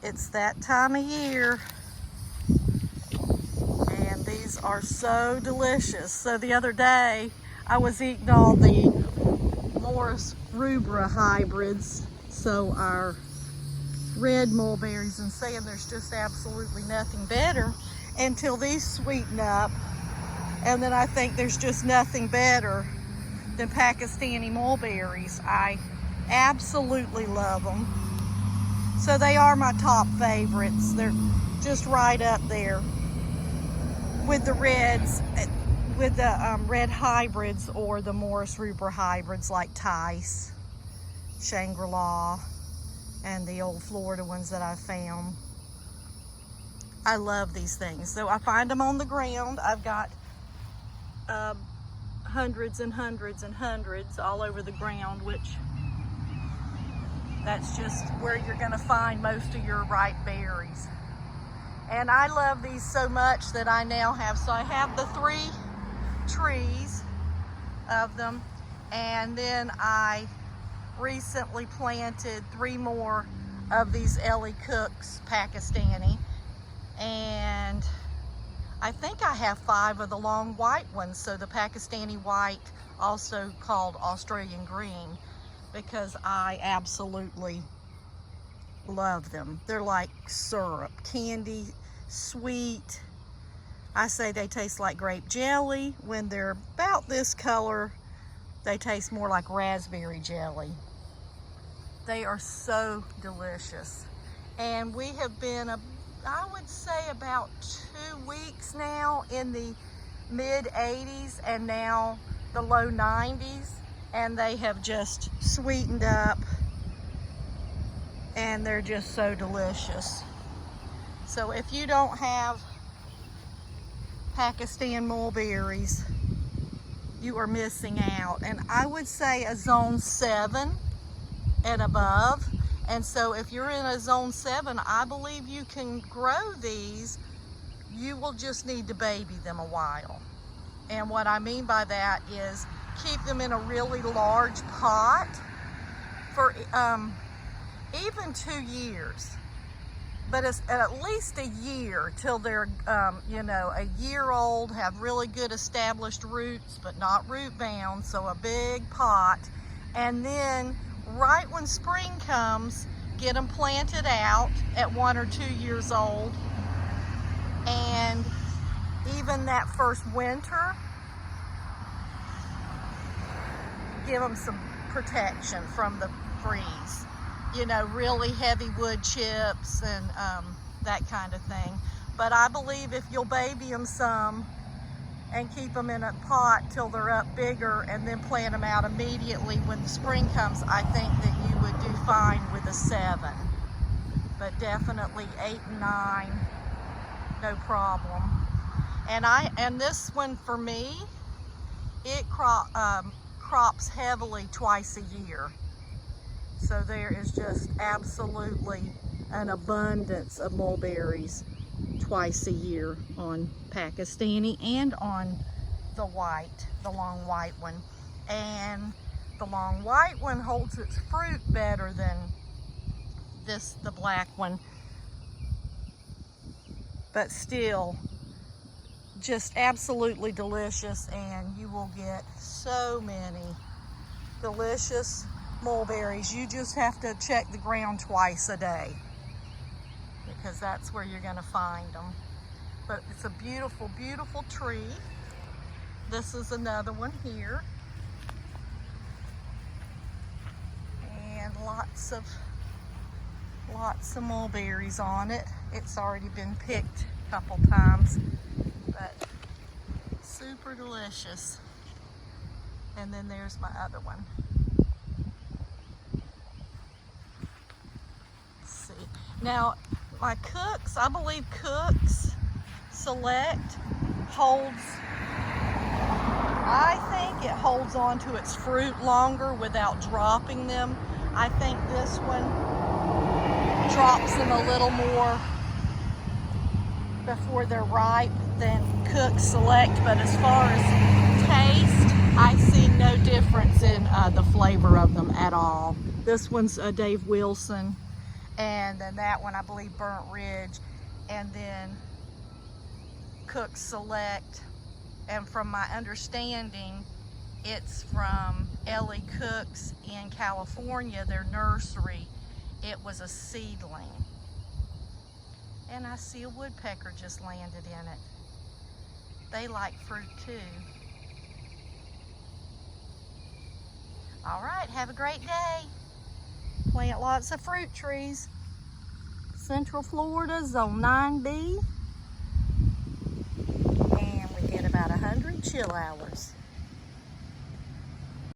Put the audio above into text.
It's that time of year, and these are so delicious. So the other day, I was eating all the Morris rubra hybrids, so our red mulberries, and saying there's just absolutely nothing better until these sweeten up, and then I think there's just nothing better than Pakistani mulberries. I absolutely love them. So they are my top favorites. They're just right up there with the reds, with the red hybrids or the Morris rubra hybrids like Tice, Shangri-La, and the old Florida ones that I found. I love these things. So I find them on the ground. I've got hundreds and hundreds and hundreds all over the ground, which that's just where you're gonna find most of your ripe berries. And I love these so much that I now have, so I have the 3 trees of them, and then I recently planted 3 more of these Ellie Cook's Pakistani, and I think I have 5 of the long white ones, so the Pakistani white, also called Australian green, because I absolutely love them. They're like syrup, candy, sweet. I say they taste like grape jelly. When they're about this color, they taste more like raspberry jelly. They are so delicious. And we have been, I would say about 2 weeks now in the mid 80s and now the low 90s. And they have just sweetened up, and they're just so delicious. So if you don't have Pakistan mulberries, you are missing out. And I would say a zone 7 and above. And so if you're in a zone 7, I believe you can grow these. You will just need to baby them a while. And what I mean by that is keep them in a really large pot for even 2 years, but it's at least a year till they're you know, a year old, have really good established roots but not root bound, so a big pot. And then right when spring comes, get them planted out at 1 or 2 years old, and even that first winter, give them some protection from the freeze. You know, really heavy wood chips and that kind of thing. But I believe if you'll baby them some and keep them in a pot till they're up bigger and then plant them out immediately when the spring comes, I think that you would do fine with a 7. But definitely 8 and 9, no problem. And this one for me, it crops heavily twice a year. So there is just absolutely an abundance of mulberries twice a year on Pakistani and on the white, the long white one. And the long white one holds its fruit better than the black one. But still, just absolutely delicious, and you will get so many delicious mulberries. You just have to check the ground twice a day, because that's where you're going to find them. But it's a beautiful, beautiful tree. This is another one here, and lots of mulberries on it. It's already been picked a couple times, but super delicious. And then there's my other one. Let's see. Now, my Cook's, I believe Cook's Select holds, I think it holds on to its fruit longer without dropping them. I think this one drops them a little more before they're ripe than Cook's Select, but as far as taste, I see no difference in the flavor of them at all. This one's Dave Wilson, And then that one, I believe, Burnt Ridge. And then Cook Select. And from my understanding, it's from Ellie Cook's in California, their nursery. It was a seedling. And I see a woodpecker just landed in it. They like fruit too. All right, have a great day. Plant lots of fruit trees. Central Florida, Zone 9B. And we get about 100 chill hours.